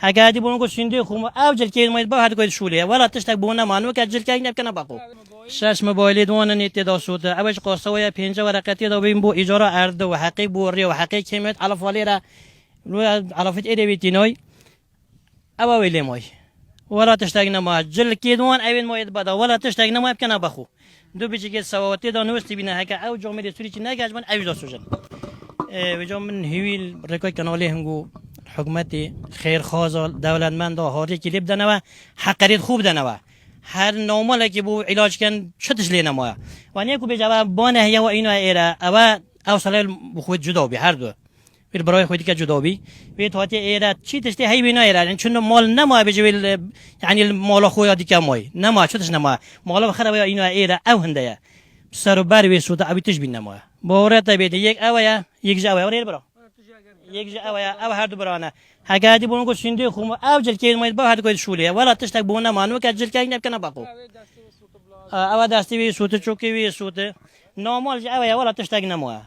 حاجة بونو سندي خوم أو جل كين ما يتبع هاد كويس شوليه ولا تشتاق بونا مانو كجل كين يبكنا باقو شاش موبایل دوان نیت داشته اوج قصه پنجه ورقتی دو بیم بو اجاره ارد و حقیق بوری و حقیق کمیت علف ولی را علفت ایده بیتینای او ویلی مای ولا تشتاق نما جل كيدوان أين ما يتبدا ولا تشتاق نما يبكنا بخو دو بيجي سواتي دا نوستي بينا هكا أو جامعة سوري كنا جاجمان أوج داشتن وجام من هویل رکای کنالی هنگو حکومتی خیر خواهد دولتمند هاری که لیب دنوا حقیقت خوب دنوا هر نامال که بو علاج کن شدش لینا ما و نیکو به جواب بانه یا و اینو ایرا او سال بخود جدا بی هر دو بیر برای خودی که جدا بی بی توتی ایرا چی تشتی هی بینا ایرا چون مال نما بجویل یعنی مال خویا دی کمای نما شدش نما مال بخره یا اینو ایرا او هنده سر بر وی سودا ابی تش بین نما بورت بید یک اویا یک جا اویا برا یک جا اویا او هر دو برانه حاجة بونو سندي خوم أو جل كين ما يتبع هاد كويس شوليه ولا تشتاق بونا مانو كجل كين يبكنا باقو أو داستي بي سوت شوكي بي سوت نورمال جا أويا ولا تشتاق نموه